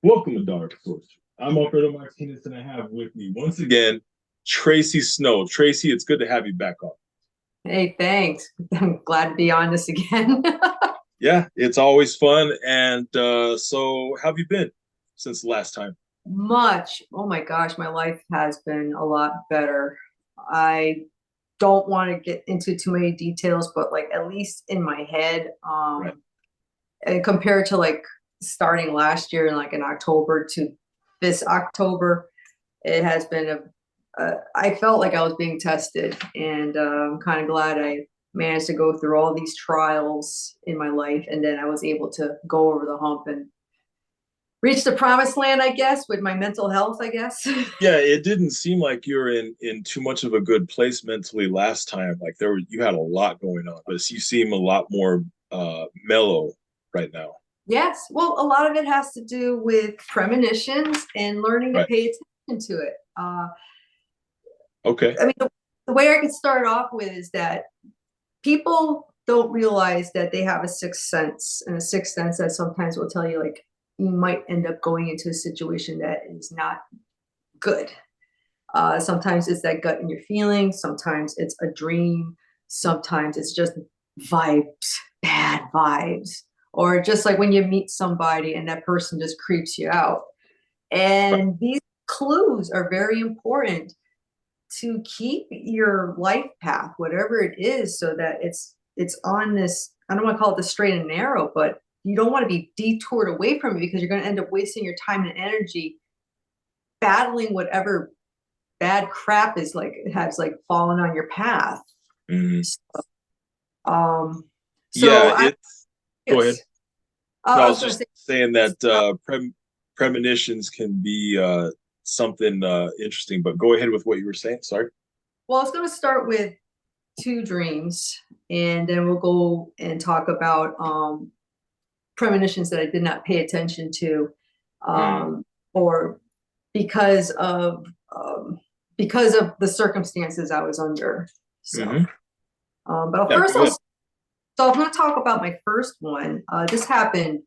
Welcome to Dark Sorcery. I'm Alfredo Martinez, and I have with me once again Traci Snow. Traci, it's good to have you back on. Hey, thanks. I'm glad to be on this again. Yeah, it's always fun. And so, how have you been since the last time? Much. Oh my gosh, my life has been a lot better. I don't want to get into too many details, but like at least in my head, Right. and compared to like starting last year and like in October to this October, it has been I felt like I was being tested, and I'm kind of glad I managed to go through all these trials in my life, and then I was able to go over the hump and reach the promised land, I guess, with my mental health, I guess. Yeah, it didn't seem like you were in too much of a good place mentally last time. Like you had a lot going on, but you seem a lot more mellow right now. Yes, well, a lot of it has to do with premonitions and learning to Right. pay attention to it. Okay. I mean, the way I could start off with is that people don't realize that they have a sixth sense, and a sixth sense that sometimes will tell you like you might end up going into a situation that is not good. Sometimes it's that gut in your feelings, sometimes it's a dream, sometimes it's just vibes, bad vibes, or just like when you meet somebody and that person just creeps you out. And these clues are very important to keep your life path, whatever it is, so that it's on this, I don't want to call it the straight and narrow, but you don't want to be detoured away from it, because you're going to end up wasting your time and energy battling whatever bad crap is like has like fallen on your path. Mhm. Um Yeah, so I it's go ahead. yes. No, I I was was going to just say, saying that premonitions can be something interesting, but go ahead with what you were saying. Sorry. well, I was going to start with two dreams, and then we'll go and talk about premonitions that I did not pay attention to, Mm. or because of um, because of the circumstances I was under. So, Hmm. but Yeah, first, go ahead. so I'm going to talk about my first one. This happened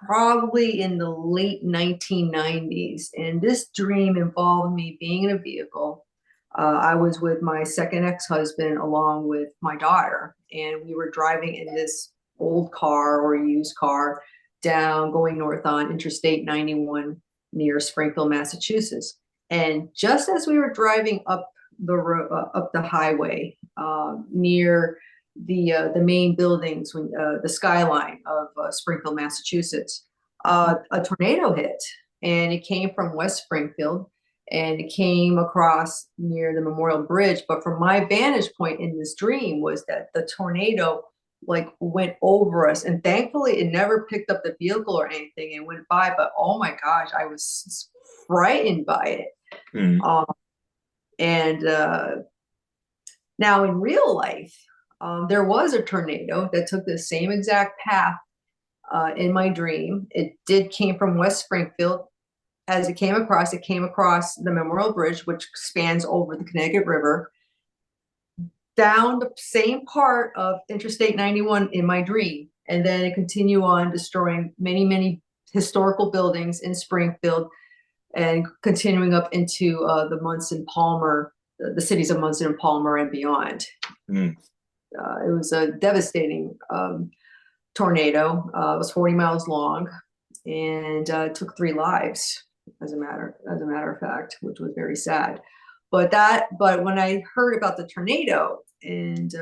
probably in the late 1990s, and this dream involved me being in a vehicle. I was with my second ex-husband along with my daughter, and we were driving in this old car or used car down going north on Interstate 91 near Springfield, Massachusetts. And just as we were driving up up the highway near the main buildings, when the skyline of Springfield, Massachusetts, a tornado hit, and it came from West Springfield, and it came across near the Memorial Bridge. But from my vantage point in this dream was that the tornado like went over us, and thankfully it never picked up the vehicle or anything. It went by, but oh my gosh, I was frightened by it. Mm. Um, and Now in real life, there was a tornado that took the same exact path in my dream. It did came from West Springfield. As it came across the Memorial Bridge, which spans over the Connecticut River, down the same part of Interstate 91 in my dream. And then it continued on destroying many, many historical buildings in Springfield, and continuing up into the Munson Palmer, the cities of Munson and Palmer and beyond. Mm. It was a devastating tornado. It was 40 miles long, and took 3 lives, as a matter of fact, which was very sad. But when I heard about the tornado, and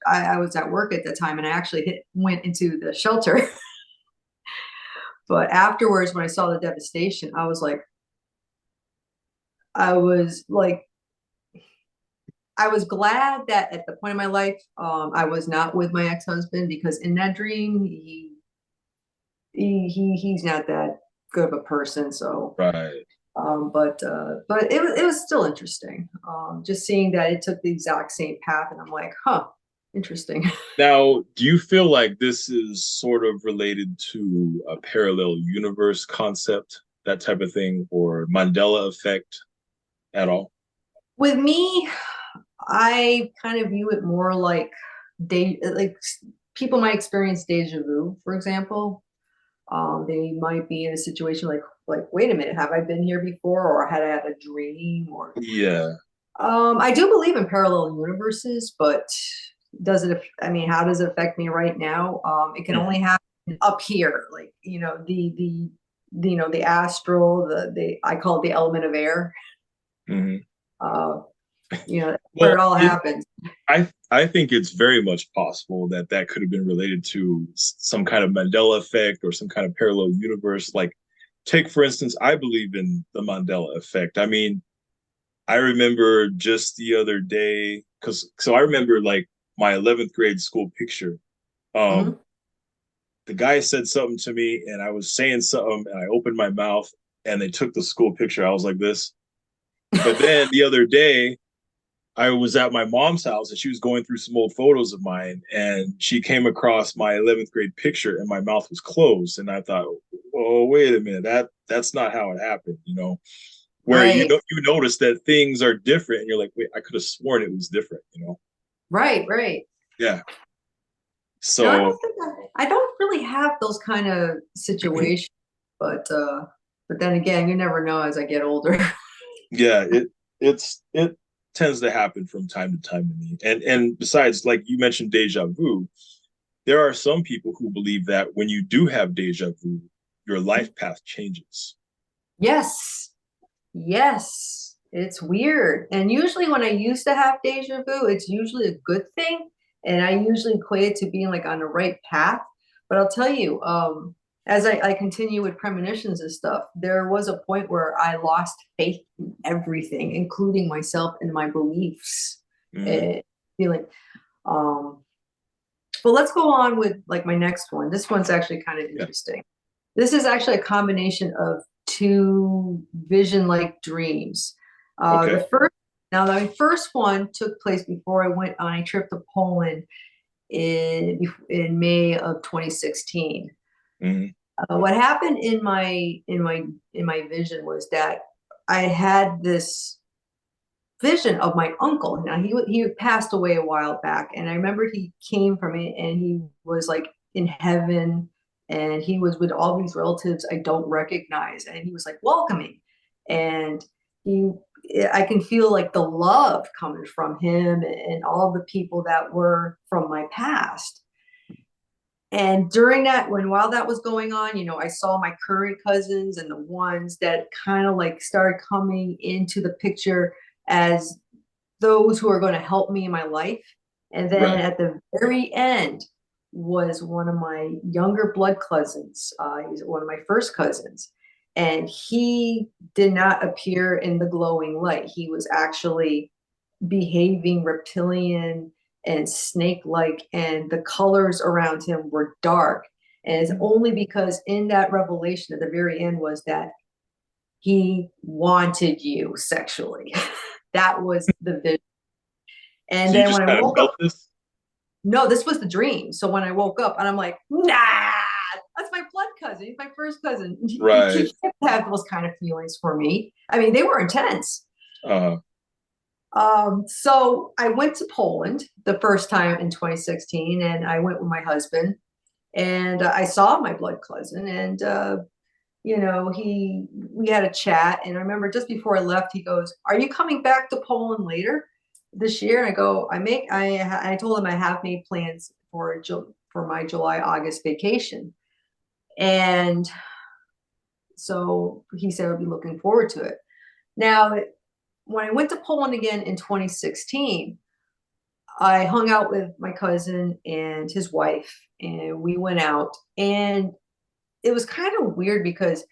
I was at work at the time, and I actually went into the shelter. But afterwards, when I saw the devastation, I was like, I was glad that at the point in my life, I was not with my ex-husband, because in that dream, he's not that good of a person. So, Right. but it was still interesting. Just seeing that it took the exact same path, and I'm like, huh, interesting. Now, do you feel like this is sort of related to a parallel universe concept, that type of thing, or Mandela effect at all? With me, I kind of view it more like people might experience deja vu, for example. They might be in a situation like, wait a minute, have I been here before, or had I had a dream, or Yeah. I do believe in parallel universes, but does it, I mean, how does it affect me right now? It can only Mhm. happen up here, like, the astral, the I call it the element of air. Mhm. Uh, where it Well, all happens. I think it's very much possible that that could have been related to some kind of Mandela effect or some kind of parallel universe. Like, take for instance, I believe in the Mandela effect. I mean, I remember just the other day, because so I remember like my 11th grade school picture. Um, Mhm. the guy said something to me, and I was saying something, and I opened my mouth, and they took the school picture. I was like this. But then the other day, I was at my mom's house and she was going through some old photos of mine and she came across my 11th grade picture and my mouth was closed and I thought, oh, wait a minute, that's not how it happened, you know, where Right, you notice that things are different and you're like, wait, I could have sworn it was different, you know. right. Yeah. No, So I don't really have those kind of situations, but then again, you never know as I get older. yeah, it tends to happen from time to time to me. And besides, like you mentioned deja vu, there are some people who believe that when you do have deja vu, your life path changes. Yes, yes, it's weird. And usually when I used to have deja vu, it's usually a good thing. And I usually equate it to being like on the right path. But I'll tell you, as I continue with premonitions and stuff, there was a point where I lost faith in everything, including myself and my beliefs. Mm-hmm. And feeling. Um, but let's go on with like my next one. This one's actually kind of Yeah. interesting. This is actually a combination of two vision-like dreams. Okay. The first, now the first one took place before I went on a trip to Poland in May of 2016. Mm-hmm. What happened in my vision was that I had this vision of my uncle. Now he passed away a while back, and I remember he came from it, and he was like in heaven, and he was with all these relatives I don't recognize, and he was like welcoming, and he. I can feel like the love coming from him and all the people that were from my past. And during that, while that was going on, I saw my current cousins and the ones that kind of like started coming into the picture as those who are going to help me in my life. And then Right. at the very end was one of my younger blood cousins. He's one of my first cousins. And he did not appear in the glowing light. He was actually behaving reptilian and snake like, and the colors around him were dark. And it's Mm-hmm. only because in that revelation at the very end was that he wanted you sexually. That was the vision. And So you then just when I kind of woke felt up, this? no, this was the dream. So when I woke up and I'm like, nah, that's my blood cousin. He's my first cousin. Right. He can't have those kind of feelings for me. I mean, they were intense. Uh So I went to Poland the first time in 2016, and I went with my husband, and I saw my blood cousin, and we had a chat, and I remember just before I left, he goes, "Are you coming back to Poland later this year?" And I go, I told him I have made plans for my July August vacation, and so he said I'll be looking forward to it. Now, when I went to Poland again in 2016, I hung out with my cousin and his wife, and we went out, and it was kind of weird because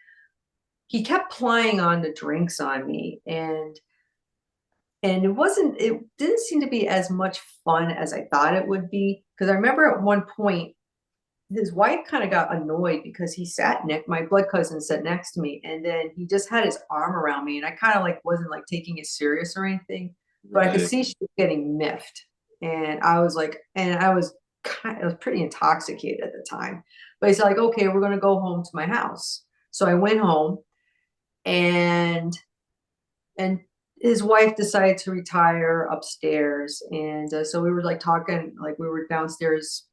he kept plying on the drinks on me, and it didn't seem to be as much fun as I thought it would be, because I remember at one point his wife kind of got annoyed because my blood cousin sat next to me, and then he just had his arm around me, and I kind of like wasn't like taking it serious or anything, but I could right. see she was getting miffed, and I was like, and I was pretty intoxicated at the time, but he's like, okay, we're gonna go home to my house. So I went home, and and his wife decided to retire upstairs, and so we were like talking, like we were downstairs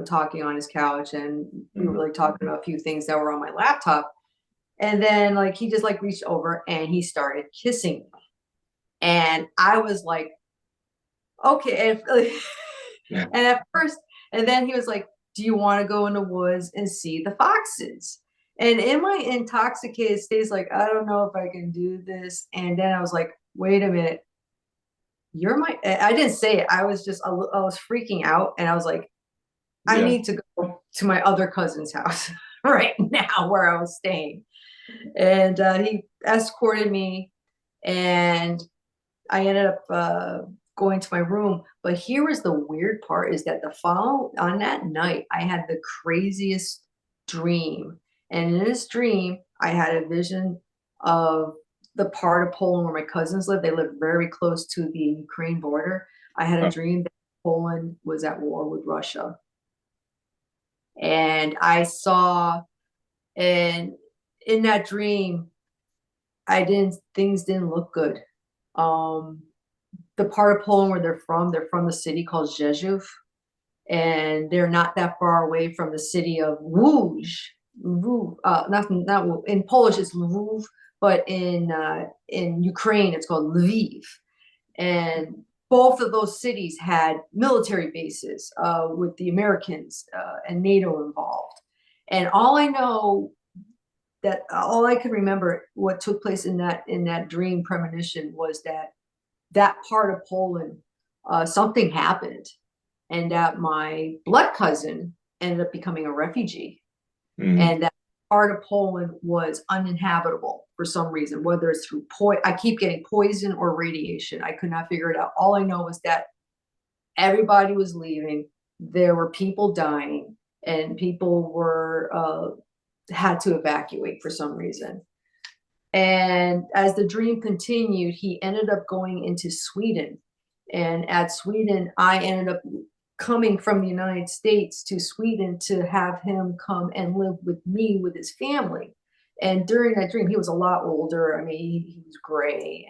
talking on his couch, and we were like talking about a few things that were on my laptop. And then like he just like reached over and he started kissing me. And I was like, okay. And at first, and then he was like, do you want to go in the woods and see the foxes? And in my intoxicated state, like, I don't know if I can do this. And then I was like, wait a minute. I didn't say it. I was freaking out. And I was like, I need to go to my other cousin's house right now where I was staying. And he escorted me, and I ended up going to my room. But here was the weird part, is that on that night, I had the craziest dream. And in this dream, I had a vision of the part of Poland where my cousins live. They live very close to the Ukraine border. I had a dream that Poland was at war with Russia. And I saw, and in that dream, things didn't look good. The part of Poland where they're from the city called Rzeszów, and they're not that far away from the city of Łódź. Not in Polish it's Lwów, but in Ukraine it's called Lviv. And both of those cities had military bases with the Americans and NATO involved. And all I could remember what took place in that dream premonition was that part of Poland, something happened, and that my blood cousin ended up becoming a refugee. And that part of Poland was uninhabitable for some reason, whether it's through I keep getting poison or radiation. I could not figure it out. All I know was that everybody was leaving. There were people dying, and people had to evacuate for some reason. And as the dream continued, he ended up going into Sweden. And at Sweden, I ended up coming from the United States to Sweden to have him come and live with me, with his family. And during that dream, he was a lot older. I mean, he was gray.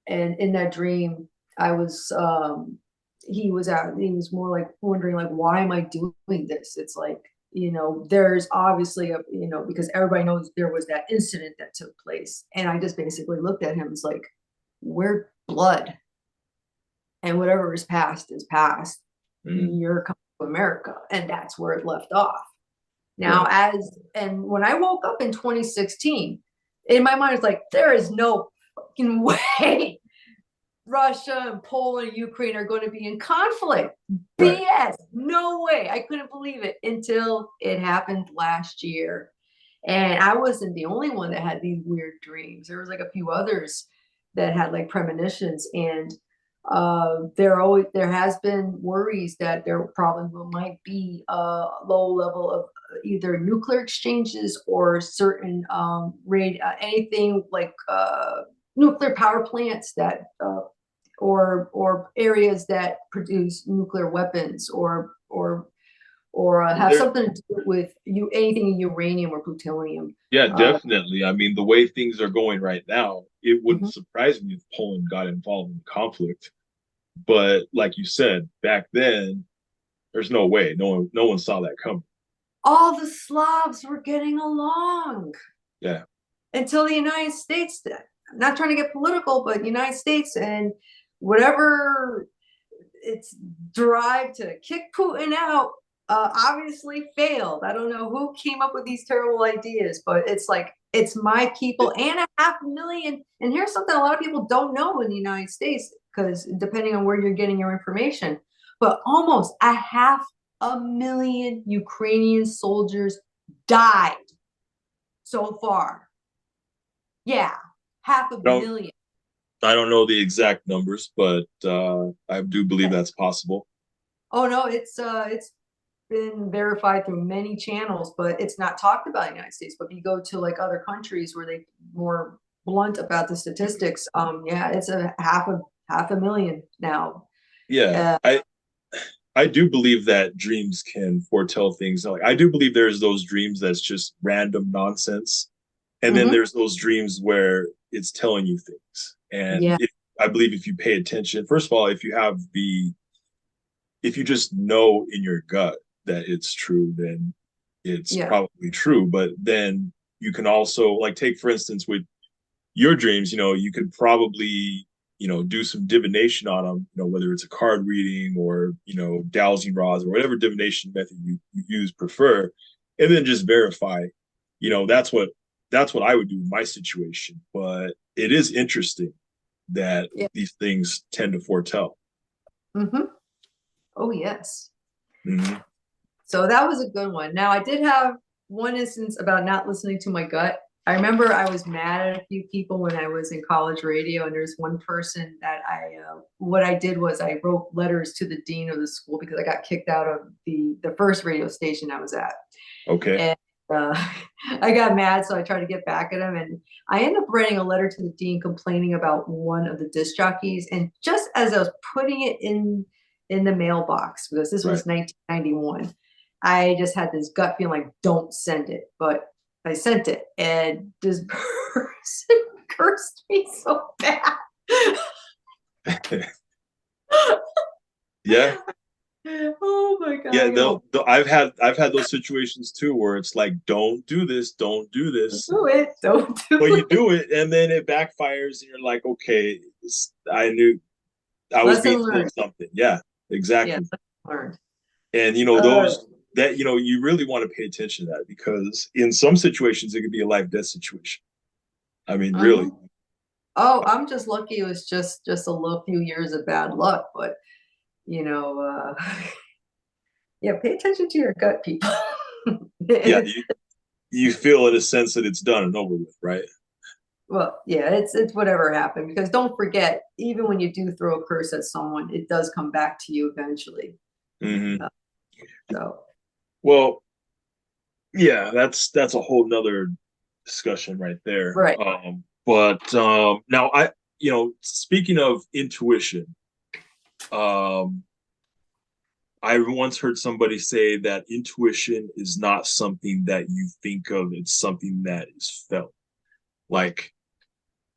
And in that dream, he was more like wondering, like, why am I doing this? It's like, there's obviously because everybody knows there was that incident that took place. And I just basically looked at him. It's like, we're blood, and whatever is past is past. You're coming to America. And that's where it left off. Now, when I woke up in 2016, in my mind, it's like, there is no fucking way Russia and Poland and Ukraine are going to be in conflict. Right. BS. No way. I couldn't believe it until it happened last year. And I wasn't the only one that had these weird dreams. There was like a few others that had like premonitions. And there has been worries that there probably might be a low level of either nuclear exchanges or certain anything like nuclear power plants that or areas that produce nuclear weapons or have something to do with anything uranium or plutonium. Yeah, definitely. I mean, the way things are going right now, it wouldn't surprise me if Poland got involved in conflict. But like you said, back then, there's no way. No one saw that coming. All the Slavs were getting along. Yeah. Until the United States did. I'm not trying to get political, but the United States and whatever its drive to kick Putin out obviously failed. I don't know who came up with these terrible ideas, but it's like, it's my people and 500,000. And here's something a lot of people don't know in the United States, because depending on where you're getting your information, but almost 500,000 Ukrainian soldiers died so far. Yeah, 500,000. I don't know the exact numbers, but I do believe that's possible. Oh no, it's been verified through many channels, but it's not talked about in the United States. But if you go to like other countries where they more blunt about the statistics, it's a 500,000 now. Yeah, I do believe that dreams can foretell things. Like, I do believe there's those dreams that's just random nonsense, and then there's those dreams where it's telling you things. And I believe if you pay attention, first of all, if you have the if you just know in your gut that it's true, then it's Yeah. probably true. But then you can also, like, take for instance with your dreams, you could probably, do some divination on them, whether it's a card reading or, dowsing rods or whatever divination method you use prefer, and then just verify. That's what I would do in my situation. But it is interesting that Yeah. these things tend to foretell. Mm-hmm. Oh, yes. Mm-hmm. So that was a good one. Now, I did have one instance about not listening to my gut. I remember I was mad at a few people when I was in college radio, and there's one person that what I did was I wrote letters to the dean of the school because I got kicked out of the first radio station I was at. Okay. And I got mad, so I tried to get back at him, and I ended up writing a letter to the dean complaining about one of the disc jockeys. And just as I was putting it in the mailbox, because this was 1991, I just had this gut feeling like, don't send it. But I sent it, and this person cursed me so bad. Yeah. Oh my God. Yeah, I've had those situations too where it's like, don't do this, don't do this. Do it. Don't do But you it. do it, and then it backfires, and you're like, okay, I knew I was Lesson being told learned. something. Yeah, exactly. Yeah, lesson learned. And those that you really want to pay attention to that, because in some situations it could be a life death situation. I mean, really. Oh, I'm just lucky. It was just a little few years of bad luck, but you know, yeah, pay attention to your gut, people. Yeah, you feel in a sense that it's done and over with, right? Well, yeah, it's whatever happened, because don't forget, even when you do throw a curse at someone, it does come back to you eventually. Mm-hmm. So, Well, yeah, that's a whole nother discussion right there. right. But now speaking of intuition, um, I once heard somebody say that intuition is not something that you think of, it's something that is felt. Like,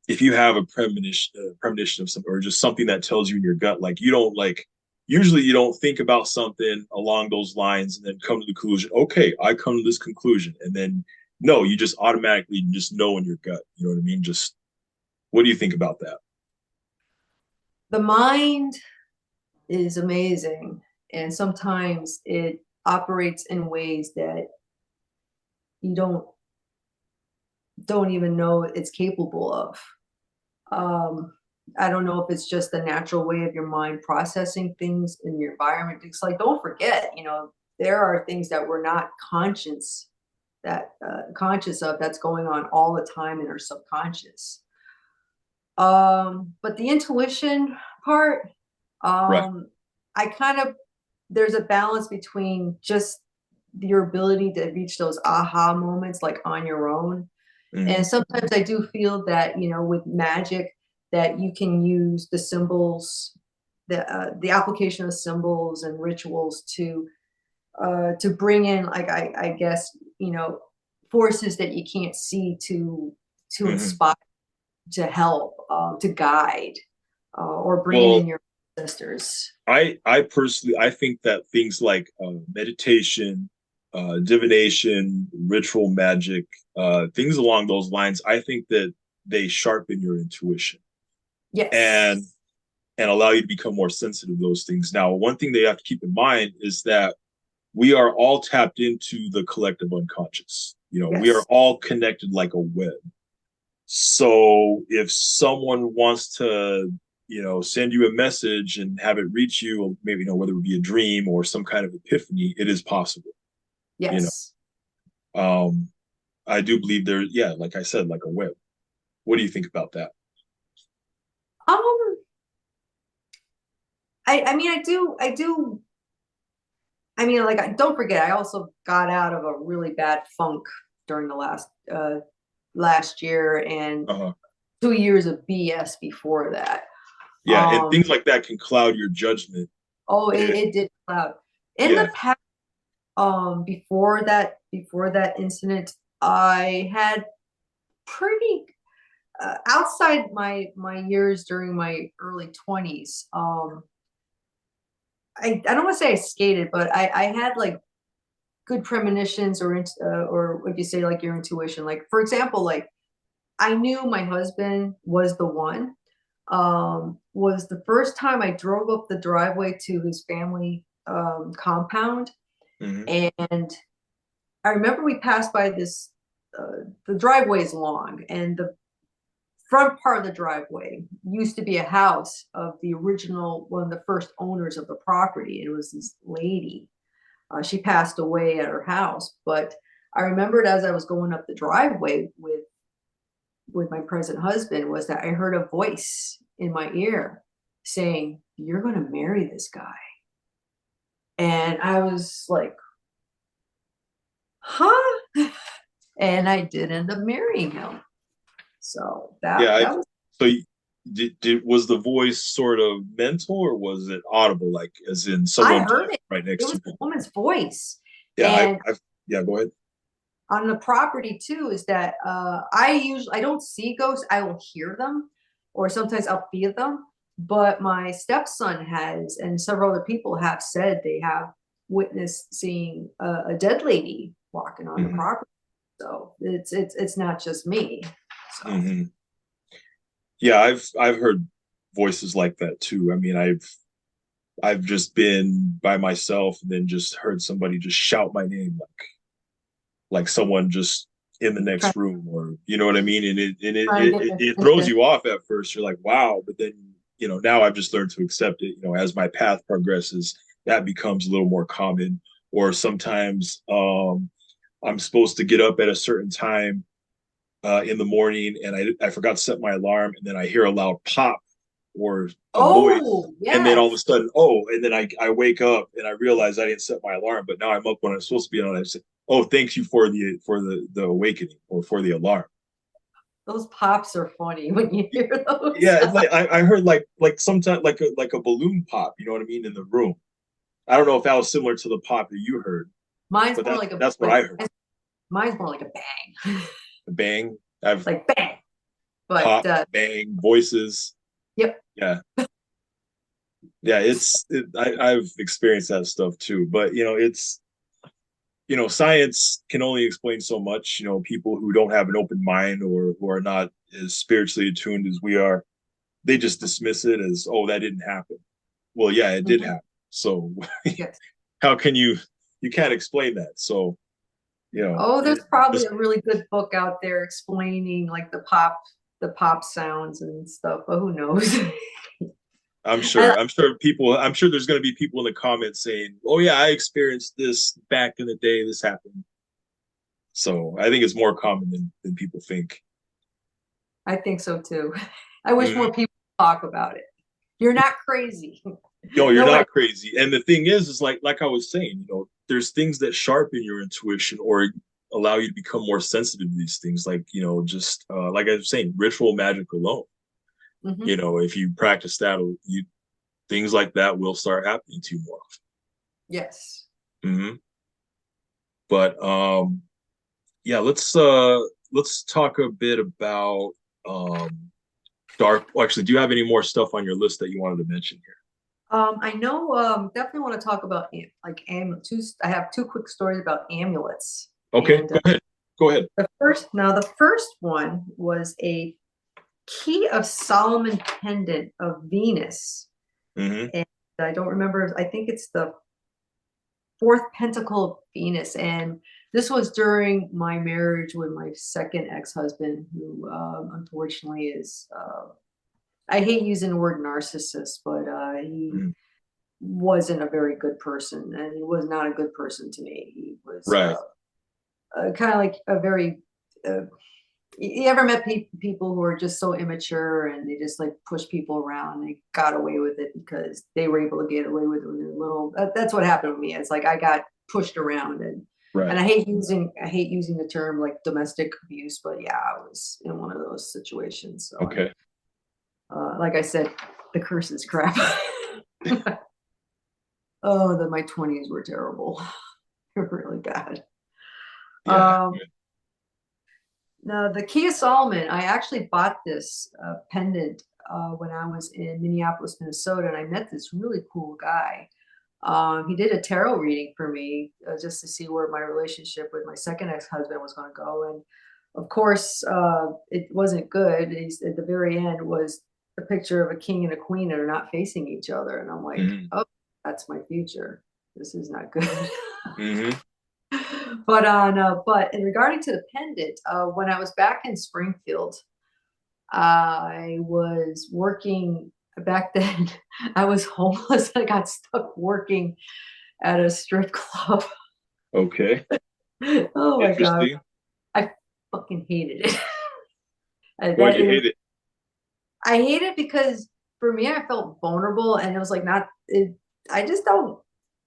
if you have a premonition of something, or just something that tells you in your gut, like, you don't like, usually you don't think about something along those lines and then come to the conclusion, okay, I come to this conclusion. And then, no, you just automatically just know in your gut. You know what I mean? Just, what do you think about that? The mind is amazing, and sometimes it operates in ways that you don't even know it's capable of. Um, I don't know if it's just the natural way of your mind processing things in your environment. It's like, don't forget, there are things that we're not conscious of, that's going on all the time in our subconscious. But the intuition part, Right. I kind of, there's a balance between just your ability to reach those aha moments like on your own. Mm-hmm. And sometimes I do feel that, with magic, that you can use the symbols, the application of symbols and rituals to bring in, like, I guess, forces that you can't see to Mm-hmm. inspire, to help, to guide, or bringing in Well, your ancestors. I personally, I think that things like meditation, divination, ritual magic, things along those lines, I think that they sharpen your intuition and Yes. allow you to become more sensitive to those things. Now, one thing they have to keep in mind is that we are all tapped into the collective unconscious. We are Yes. all connected like a web. So if someone wants to, send you a message and have it reach you, maybe, whether it be a dream or some kind of epiphany, it is possible. You Yes. know, I do believe there, yeah, like I said, like a web. What do you think about that? Um, I mean, I do. I mean, like, don't forget, I also got out of a really bad funk during the last year, and Uh-huh. 2 years of BS before that. Yeah, and Um, things like that can cloud your judgment. oh, it, It, it did cloud. In yeah. the past, before that incident, I had pretty, outside my years during my early 20s. I don't want to say I skated, but I had like good premonitions or what you say, like your intuition. Like, for example, like I knew my husband was the one. Was the first time I drove up the driveway to his family compound. Mm-hmm. And I remember we passed by this, the driveway is long, and the front part of the driveway used to be a house of the original, one of the first owners of the property. It was this lady. She passed away at her house, but I remembered as I was going up the driveway with my present husband was that I heard a voice in my ear saying, "You're going to marry this guy." And I was like, huh? And I did end up marrying him. So that was. So was the voice sort of mental or was it audible, like as in someone I heard it right next it to was you? the woman's voice. Yeah, And yeah, go ahead. on the property too is that I don't see ghosts, I will hear them, or sometimes I'll feel them. But my stepson has, and several other people have said they have witnessed seeing a dead lady walking on the Mm-hmm. property. So it's not just me. So. Mm-hmm. Yeah, I've heard voices like that too. I mean, I've just been by myself and then just heard somebody just shout my name, like someone just in the next room, or you know what I mean. And it throws you off at first. You're like, wow, but then now I've just learned to accept it. As my path progresses, that becomes a little more common. Or sometimes I'm supposed to get up at a certain time in the morning, and I forgot to set my alarm, and then I hear a loud pop or a voice, yes. and then all of a sudden, and then I wake up and I realize I didn't set my alarm, but now I'm up when I'm supposed to be on. I say, "Oh, thank you for the awakening or for the alarm." Those pops are funny when you hear those. Yeah, it's like I heard like sometimes like a balloon pop. You know what I mean, in the room. I don't know if that was similar to the pop that you heard. Mine's but more like that's what I heard. Mine's more like a bang. A bang. I've like bang. But pop, bang, voices. Yep. Yeah. Yeah, I've experienced that stuff too. But it's science can only explain so much. People who don't have an open mind or who are not as spiritually attuned as we are, they just dismiss it as, oh, that didn't happen. Well, yeah, it did happen. So yes. How can you can't explain that. So there's probably a really good book out there explaining like the pop sounds and stuff, but who knows? I'm sure there's going to be people in the comments saying, "Oh yeah, I experienced this back in the day. This happened." So I think it's more common than people think. I think so too. I wish more people talk about it. You're not crazy. No, you're not crazy. And the thing is like I was saying, there's things that sharpen your intuition or allow you to become more sensitive to these things. Like, just like I was saying, ritual magic alone. If you practice that, things like that will start happening to you more often. Yes. But yeah, let's talk a bit about dark. Well, actually, do you have any more stuff on your list that you wanted to mention here? I know, definitely want to talk about like amulets. I have two quick stories about amulets. Okay, and, go ahead. The first one was a Key of Solomon pendant of Venus. And I don't remember, I think it's the fourth pentacle of Venus. And this was during my marriage with my second ex-husband, who unfortunately is, I hate using the word narcissist, but he wasn't a very good person, and he was not a good person to me. He was kind of like a very, you ever met people who are just so immature and they just like push people around? They got away with it because they were able to get away with it when they were little. That's what happened with me. It's like I got pushed around, and I hate using the term like domestic abuse, but yeah, I was in one of those situations. So okay. Like I said, the curse is crap. My 20s were terrible. They're really bad. Yeah. Now, the Key of Solomon, I actually bought this pendant when I was in Minneapolis, Minnesota, and I met this really cool guy. He did a tarot reading for me just to see where my relationship with my second ex-husband was going to go. And of course, it wasn't good. He's, at the very end was a picture of a king and a queen that are not facing each other. And I'm like, oh, that's my future. This is not good. But in regarding to the pendant, when I was back in Springfield, I was working back then. I was homeless. I got stuck working at a strip club. Okay. Oh my God. I fucking hated it. Why'd you hate it? I hate it because for me, I felt vulnerable, and it was like I just don't.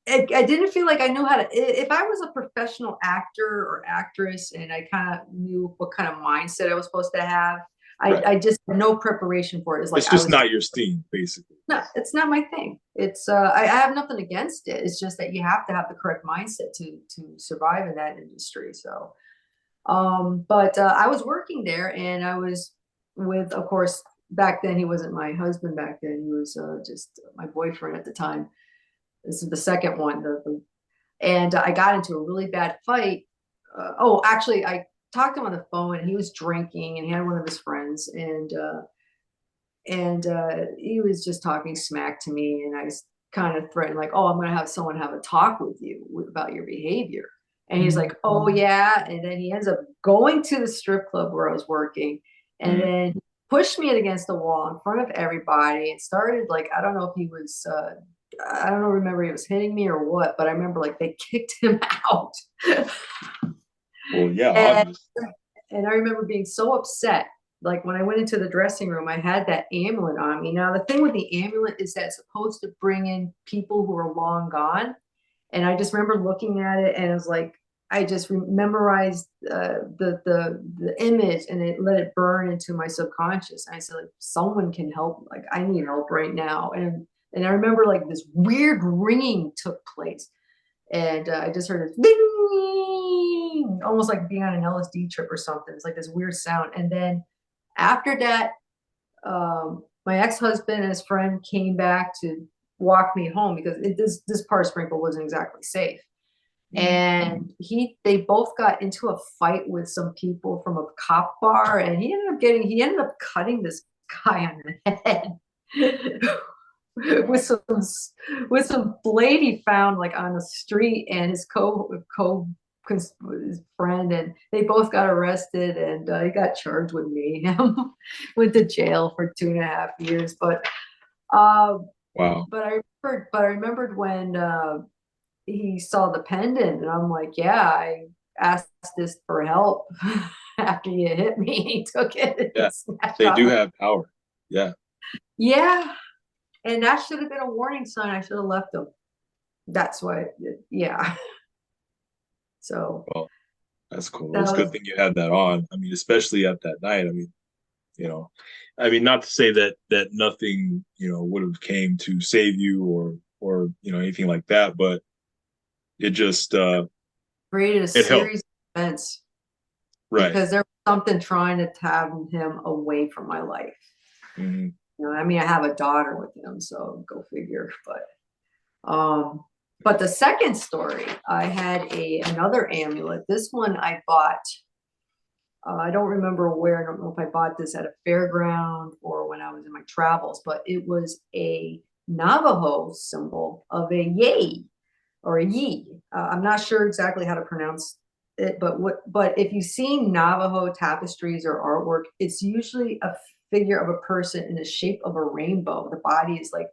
I didn't feel like I knew how to. If I was a professional actor or actress, and I kind of knew what kind of mindset I was supposed to have, I just had no preparation for it. It's like it's just not your steam, basically. No, it's not my thing. It's I have nothing against it. It's just that you have to have the correct mindset to survive in that industry. So, but I was working there, and I was with, of course, back then he wasn't my husband. Back then he was just my boyfriend at the time. This is the second one. And I got into a really bad fight. Actually, I talked to him on the phone, and he was drinking, and he had one of his friends, and he was just talking smack to me, and I kind of threatened, like, oh, I'm going to have someone have a talk with you about your behavior. And he's like, oh yeah. And then he ends up going to the strip club where I was working, and then he pushed me against the wall in front of everybody. It started like, I don't know if he was I don't remember he was hitting me or what, but I remember like they kicked him out. Well, yeah, and I remember being so upset. Like when I went into the dressing room, I had that amulet on me. Now, the thing with the amulet is that it's supposed to bring in people who are long gone. And I just remember looking at it, and it was like, I just memorized the image, and it let it burn into my subconscious. And I said, like, someone can help. Like, I need help right now. And I remember like this weird ringing took place. And I just heard this ding, almost like being on an LSD trip or something. It's like this weird sound. And then after that, my ex-husband and his friend came back to walk me home because this part of Springfield wasn't exactly safe. And they both got into a fight with some people from a cop bar, and he ended up cutting this guy on the head with some blade he found like on the street, and his his friend, and they both got arrested, and he got charged with mayhem. Went to jail for 2.5 years. But wow. But I remembered when he saw the pendant, and I'm like, yeah, I asked this for help after you hit me. He took it. Yeah, they do have power. Yeah. And that should have been a warning sign. I should have left them. That's why, yeah. So. Well, that's cool. It's a good thing you had that on. I mean, especially at that night. I mean, not to say that nothing, would have came to save you or anything like that, but it just created a series of events. Right. Because there was something trying to have him away from my life. I mean, I have a daughter with him, so go figure. But the second story, I had another amulet. This one I bought. I don't remember where. I don't know if I bought this at a fairground or when I was in my travels, but it was a Navajo symbol of a yay or a yi. I'm not sure exactly how to pronounce it, but if you've seen Navajo tapestries or artwork, it's usually a figure of a person in the shape of a rainbow. The body is like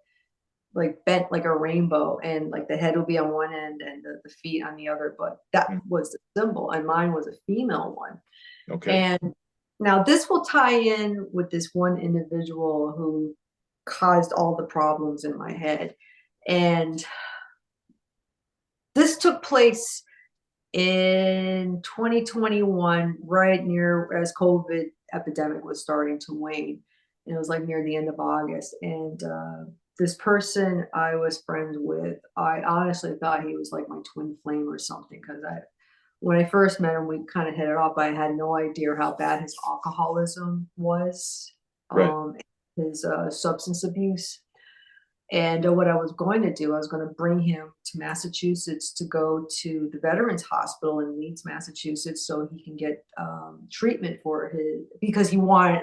bent like a rainbow, and like the head will be on one end and the feet on the other. But that was the symbol, and mine was a female one. Okay. And now this will tie in with this one individual who caused all the problems in my head. And this took place in 2021, right near as COVID epidemic was starting to wane. And it was like near the end of August. And this person I was friends with, I honestly thought he was like my twin flame or something, because when I first met him, we kind of hit it off. I had no idea how bad his alcoholism was, right. His substance abuse. And what I was going to do, I was going to bring him to Massachusetts to go to the Veterans Hospital in Leeds, Massachusetts, so he can get treatment for because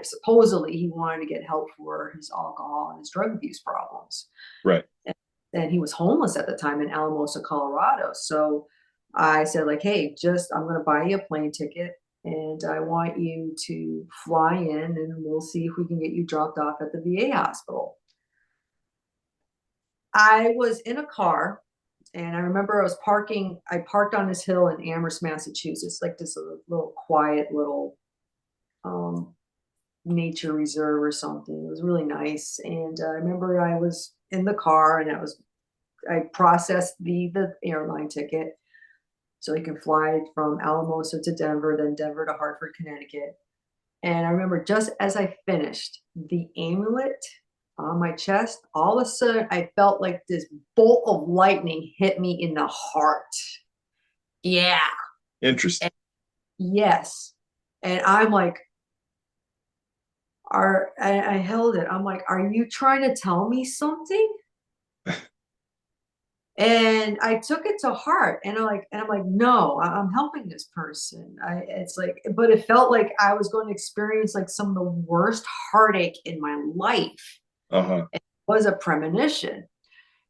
supposedly he wanted to get help for his alcohol and his drug abuse problems. Right. And he was homeless at the time in Alamosa, Colorado. So I said, like, hey, I'm going to buy you a plane ticket, and I want you to fly in, and we'll see if we can get you dropped off at the VA hospital. I was in a car, and I remember I parked on this hill in Amherst, Massachusetts, like this little quiet little nature reserve or something. It was really nice. And I remember I was in the car, and I processed the airline ticket so he can fly from Alamosa to Denver, then Denver to Hartford, Connecticut. And I remember just as I finished, the amulet on my chest, all of a sudden I felt like this bolt of lightning hit me in the heart. Yeah. Interesting. Yes. And I'm like, I held it. I'm like, are you trying to tell me something? And I took it to heart, and I'm like, no, I'm helping this person. It's like, but it felt like I was going to experience like some of the worst heartache in my life. It was a premonition.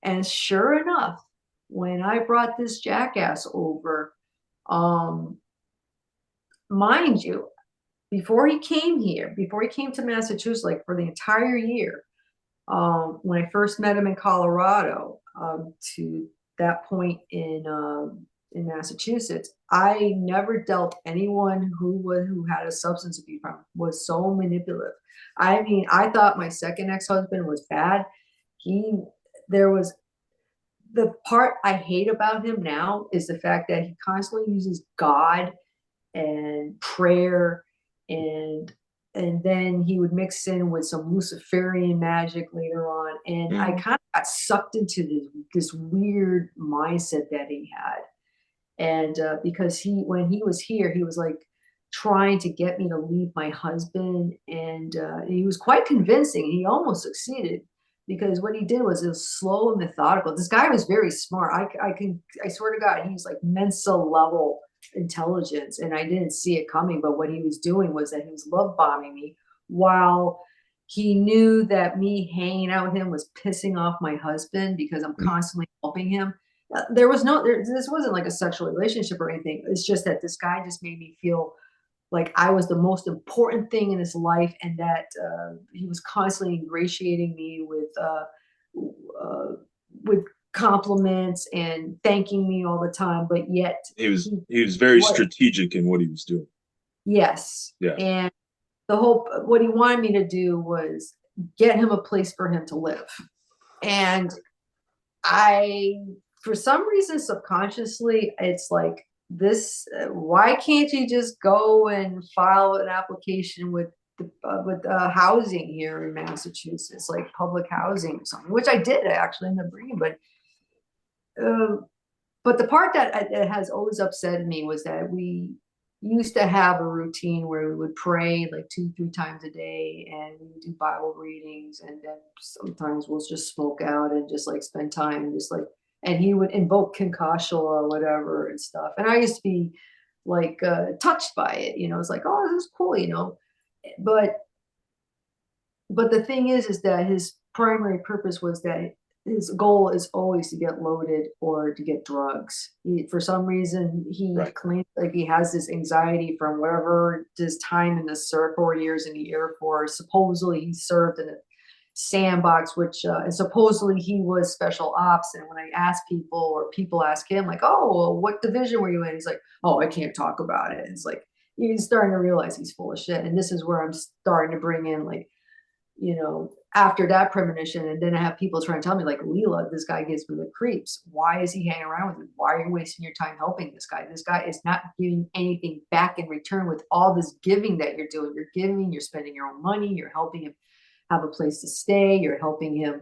And sure enough, when I brought this jackass over, mind you, before he came to Massachusetts, like for the entire year, when I first met him in Colorado, to that point in Massachusetts, I never dealt anyone who had a substance abuse problem was so manipulative. I mean, I thought my second ex-husband was bad. There was the part I hate about him now is the fact that he constantly uses God and prayer, and then he would mix in with some Luciferian magic later on. And I kind of got sucked into this weird mindset that he had. And because when he was here, he was like trying to get me to leave my husband. And he was quite convincing. He almost succeeded, because what he did was it was slow and methodical. This guy was very smart. I swear to God, he's like Mensa level intelligence, and I didn't see it coming. But what he was doing was that he was love bombing me, while he knew that me hanging out with him was pissing off my husband because I'm constantly helping him. This wasn't like a sexual relationship or anything. It's just that this guy just made me feel like I was the most important thing in his life, and that he was constantly ingratiating me with compliments and thanking me all the time. But yet he was very strategic in what he was doing. Yes. Yeah. And what he wanted me to do was get him a place for him to live. And for some reason, subconsciously, it's like this, why can't you just go and file an application with housing here in Massachusetts, like public housing or something, which I did actually end up bringing. But the part that has always upset me was that we used to have a routine where we would pray like 2-3 times a day, and we would do Bible readings, and then sometimes we'll just smoke out and just like spend time and just like, and he would invoke Kinkashala or whatever and stuff. And I used to be like touched by it, it's like, oh, this is cool, but the thing is that his primary purpose was that his goal is always to get loaded or to get drugs. For some reason, he claims like he has this anxiety from whatever his time in the 4 years in the Air Force. Supposedly he served in a sandbox, which and supposedly he was special ops. And when I ask people, or people ask him, like, oh, well, what division were you in? He's like, oh, I can't talk about it. It's like he's starting to realize he's full of shit. And this is where I'm starting to bring in, like, after that premonition, and then I have people trying to tell me, like, Leela, this guy gives me the creeps. Why is he hanging around with you? Why are you wasting your time helping this guy? This guy is not giving anything back in return with all this giving that you're doing. You're giving, you're spending your own money, you're helping him have a place to stay, you're helping him,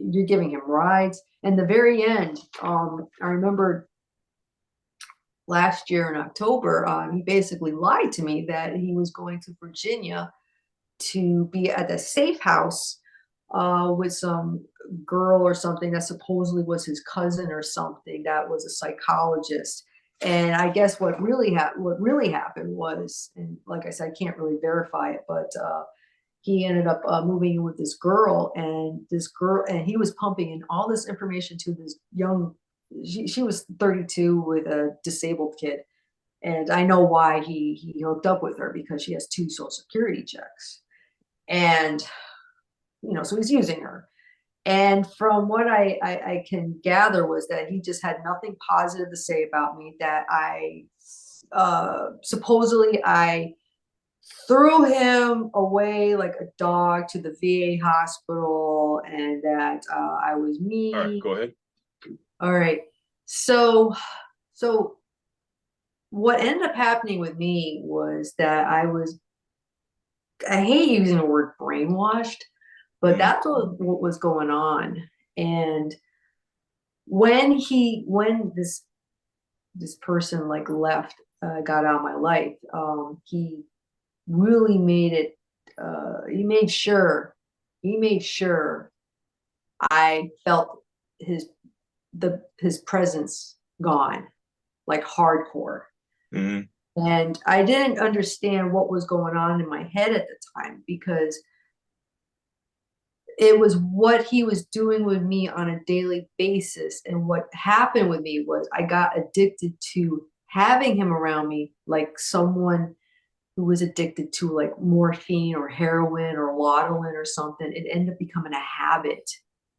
you're giving him rides. And the very end, I remember last year in October, he basically lied to me that he was going to Virginia to be at a safe house with some girl or something that supposedly was his cousin or something that was a psychologist. And I guess what really happened was, and like I said, I can't really verify it, but he ended up moving in with this girl, and he was pumping in all this information to this young. She was 32 with a disabled kid, and I know why he hooked up with her, because she has 2 social security checks, and so he's using her. And from what I can gather was that he just had nothing positive to say about me, that I supposedly I threw him away like a dog to the VA hospital, and that I was All right, mean. go ahead. All right. So what ended up happening with me was that I hate using the word brainwashed, but that's what was going on. And when this person like left, got out of my life, he really made it, he made sure I felt his presence gone, like hardcore. And I didn't understand what was going on in my head at the time, because it was what he was doing with me on a daily basis. And what happened with me was I got addicted to having him around me, like someone who was addicted to like morphine or heroin or Laudolin or something. It ended up becoming a habit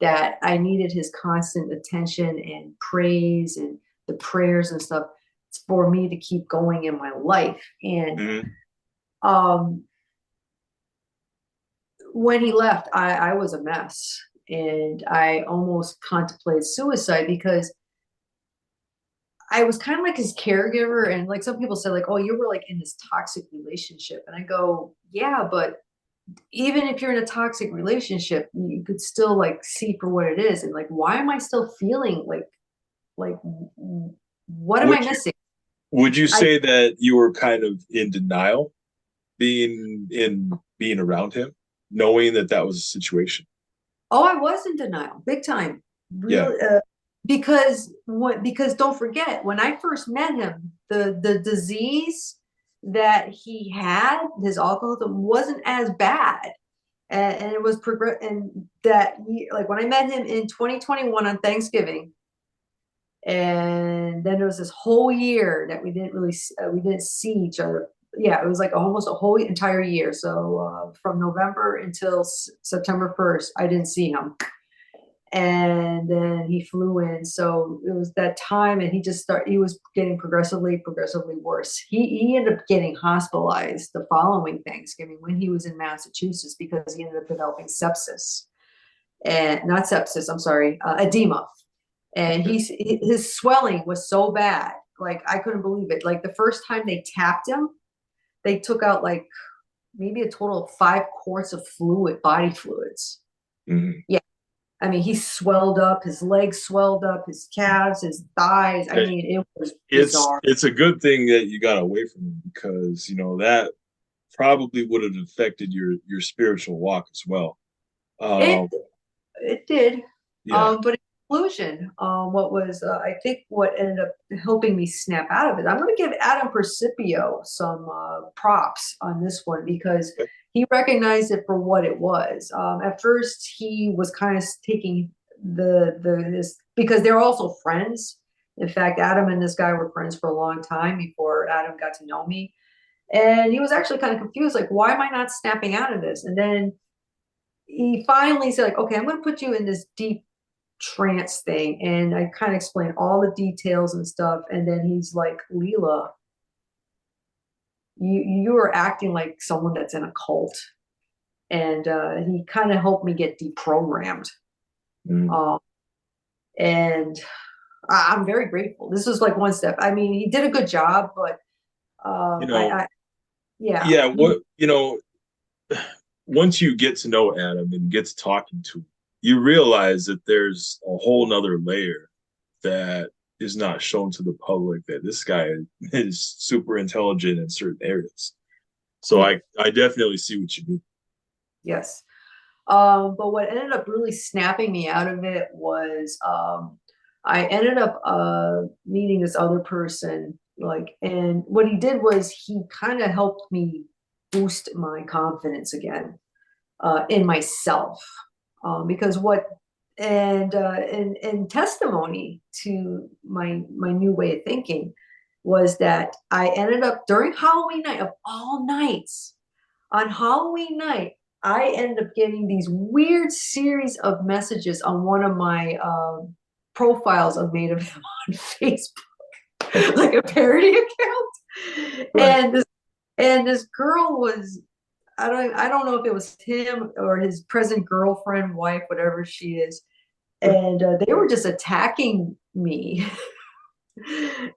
that I needed his constant attention and praise and the prayers and stuff for me to keep going in my life. And when he left, I was a mess, and I almost contemplated suicide, because I was kind of like his caregiver. And like some people say, like, oh, you were like in this toxic relationship. And I go, yeah, but even if you're in a toxic relationship, you could still like see for what it is. And like, why am I still feeling like what am I missing? Would you say that you were kind of in denial being around him, knowing that was a situation? Oh, I was in denial, big time. Really, because don't forget, when I first met him, the disease that he had, his alcoholism, wasn't as bad, and it was and that like when I met him in 2021 on Thanksgiving, and then there was this whole year that we didn't see each other. Yeah, it was like almost a whole entire year. So from November until September 1st, I didn't see him. And then he flew in. So it was that time, and he was getting progressively worse. He ended up getting hospitalized the following Thanksgiving when he was in Massachusetts, because he ended up developing sepsis. And not sepsis, I'm sorry, edema. And his swelling was so bad, like I couldn't believe it. Like the first time they tapped him, they took out like maybe a total of 5 quarts of body fluids. Yeah, I mean, he swelled up, his legs swelled up, his calves, his thighs. I mean, it was bizarre. It's a good thing that you got away from him, because that probably would have affected your spiritual walk as well. It did. Yeah. But in conclusion, I think what ended up helping me snap out of it, I'm going to give Adam Percipio some props on this one, because he recognized it for what it was. At first, he was kind of taking this, because they're also friends. In fact, Adam and this guy were friends for a long time before Adam got to know me. And he was actually kind of confused, like, why am I not snapping out of this? And then he finally said, like, okay, I'm going to put you in this deep trance thing. And I kind of explained all the details and stuff. And then he's like, Leela, you are acting like someone that's in a cult. And he kind of helped me get deprogrammed. And I'm very grateful. This was like one step. I mean, he did a good job, but once you get to know Adam and get to talking to him, you realize that there's a whole nother layer that is not shown to the public, that this guy is super intelligent in certain areas. So I definitely see what you mean. Yes. But what ended up really snapping me out of it was I ended up meeting this other person, like, and what he did was he kind of helped me boost my confidence again in myself. Because what and testimony to my new way of thinking was that I ended up during Halloween night of all nights, on Halloween night, I ended up getting these weird series of messages on one of my profiles I've made of him on Facebook, like a parody account. Right. And this girl was, I don't know if it was him or his present girlfriend, wife, whatever she is, and they were just attacking me.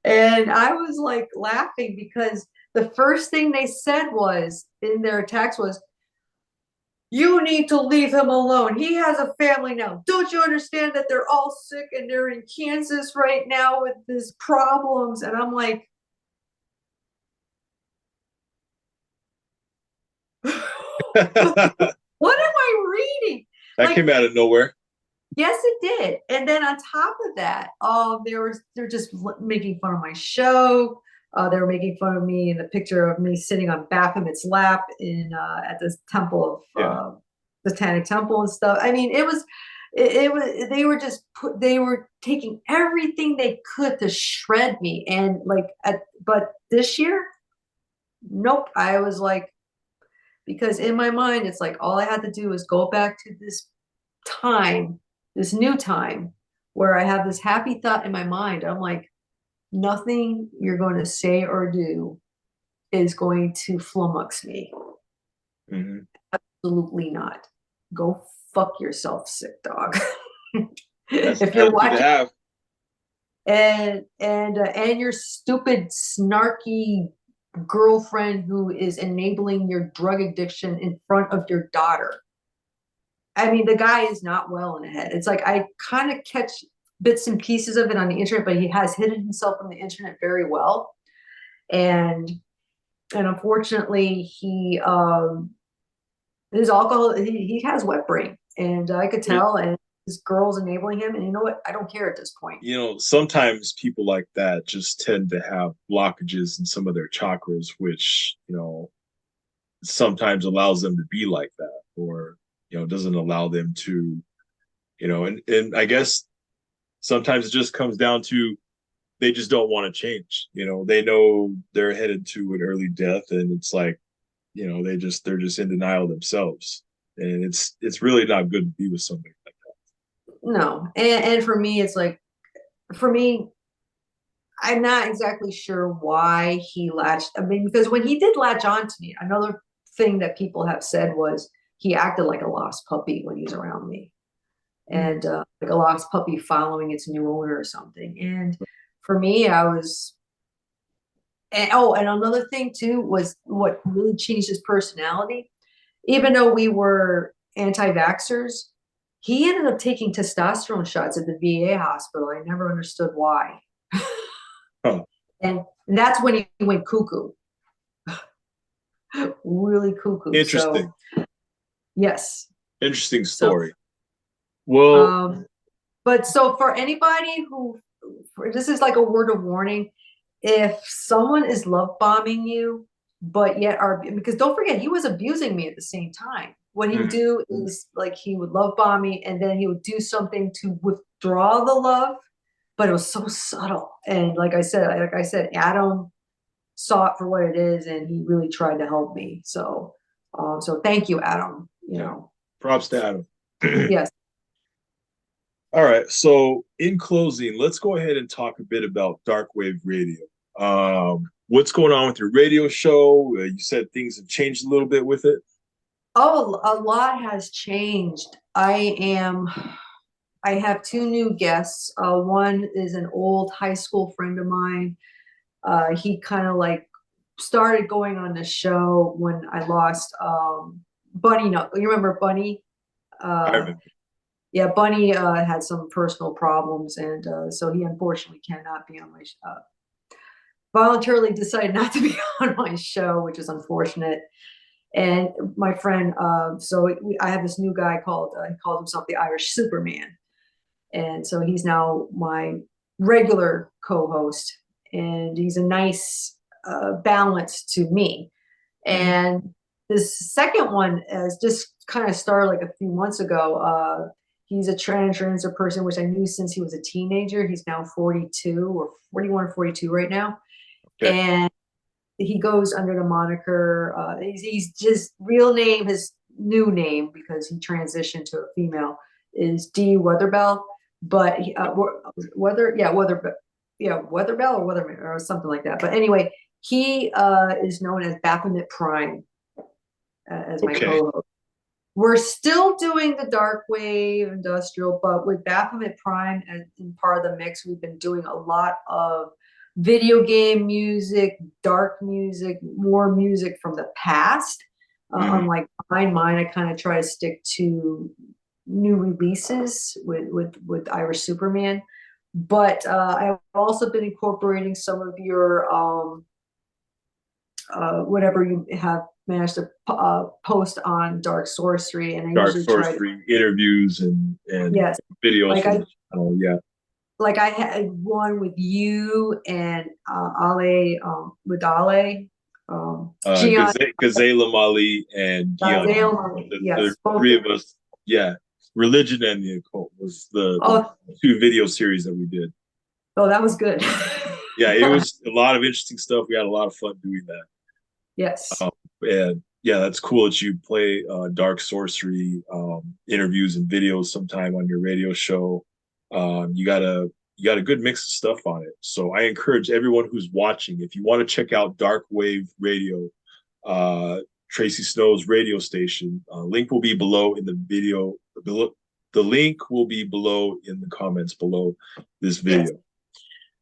And I was like laughing because the first thing they said was in their attacks was, "You need to leave him alone. He has a family now. Don't you understand that they're all sick and they're in Kansas right now with these problems?" And I'm like, That what am I reading? Like, came out of nowhere. yes, it did. And then on top of that, they're just making fun of my show. They were making fun of me in the picture of me sitting on Baphomet's lap in at this temple of Yeah. the Satanic Temple and stuff. I mean, it was they were taking everything they could to shred me. And like but this year, nope. I was like, because in my mind, it's like all I had to do is go back to this time, this new time, where I have this happy thought in my mind. I'm like, nothing you're going to say or do is going to flummox me. Mm-hmm. Absolutely not. Go fuck yourself, sick dog. That's If you're attitude to watching, have. and your stupid, snarky girlfriend who is enabling your drug addiction in front of your daughter. I mean, the guy is not well in the head. It's like I kind of catch bits and pieces of it on the internet, but he has hidden himself from the internet very well. And unfortunately, his alcohol, he has wet brain, and I could tell. And this girl's enabling him, and you know what? I don't care at this point. You know, sometimes people like that just tend to have blockages in some of their chakras, which, you know, sometimes allows them to be like that, or, you know, doesn't allow them to, you know, and I guess sometimes it just comes down to they just don't want to change. You know, they know they're headed to an early death, and it's like, you know, they're just in denial themselves. And it's really not good to be with somebody like No, and for me, it's like, for me, I'm not exactly sure why he latched. I mean, because when he did latch on to me, another thing that people have said was he acted like a lost puppy when he's around me, and like a lost puppy following its new owner or something. And for me, I was, and oh, and another thing too was what really changed his personality. Even though we were anti-vaxxers, he ended up taking testosterone shots at the VA hospital. I never understood why. that. Huh. And that's when he went cuckoo. Really cuckoo. Interesting. So yes. Interesting So story. Well, but so for anybody who, this is like a word of warning. If someone is love bombing you, but yet are, because don't forget, he was abusing me at the same time. What he would do is like he would love bomb me, and then he would do something to withdraw the love, but it was so subtle. And like I said, Adam saw it for what it is, and he really tried to help me. So, so thank you, Adam. You know, props to Adam. yes. All right. So, in closing, let's go ahead and talk a bit about Darkwave Radio. What's going on with your radio show? You said things have changed a little bit with it. Oh, a lot has changed. I have two new guests. One is an old high school friend of mine. He kind of like started going on the show when I lost Bunny. No, you remember Bunny? I remember. Yeah, Bunny had some personal problems, and so he unfortunately cannot be on my voluntarily decided not to be on my show, which is unfortunate. And my friend, I have this new guy called, he called himself the Irish Superman. And so he's now my regular co-host, and he's a nice balance to me. And this second one has just kind of started like a few months ago. He's a transgender person, which I knew since he was a teenager. He's now 42 or 41 or 42 right now. Okay. And he goes under the moniker, he's just real name, his new name, because he transitioned to a female, is D. Weatherbell. But Weatherbell or Weatherman or something like that. But anyway, he is known as Baphomet Prime as my co-host. We're still doing the Darkwave Industrial, but with Baphomet Prime as in part of the mix, we've been doing a lot of video game music, dark music, more music from the past. Unlike mine, I kind of try to stick to new releases with Irish Superman. But I've also been incorporating some of your whatever you have managed to post on Dark Sorcery, and I Dark usually Sorcery try to, interviews and yes, videos. Like I had one with you and Ale with Ale, Gazela Mali and Gian. The three of us, Religion and the Occult was the 2 video series that we did. Oh, that was good. Yeah, it was a lot of interesting stuff. We had a lot of fun doing that. Yes. And yeah, that's cool that you play Dark Sorcery interviews and videos sometime on your radio show. You got a good mix of stuff on it. So I encourage everyone who's watching, if you want to check out Darkwave Radio, Traci Snow's radio station, link will be below in the video. The link will be below in the comments below this video.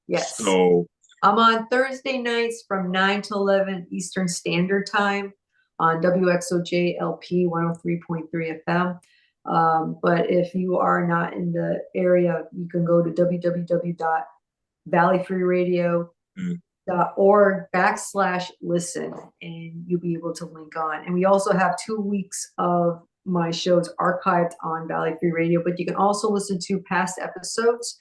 Yes. So I'm on Thursday nights from 9 to 11 Eastern Standard Time on WXOJ LP 103.3 FM. But if you are not in the area, you can go to www.valleyfreeradio.org/listen, and you'll be able to link on. And we also have 2 weeks of my shows archived on Valley Free Radio, but you can also listen to past episodes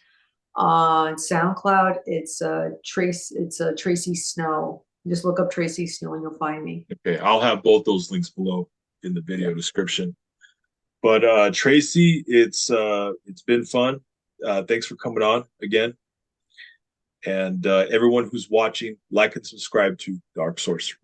on SoundCloud. It's Traci Snow. Just look up Traci Snow and you'll find me. Okay, I'll have both those links below in the video description. But Traci, it's been fun. Thanks for coming on again. And everyone who's watching, like and subscribe to Dark Sorcery.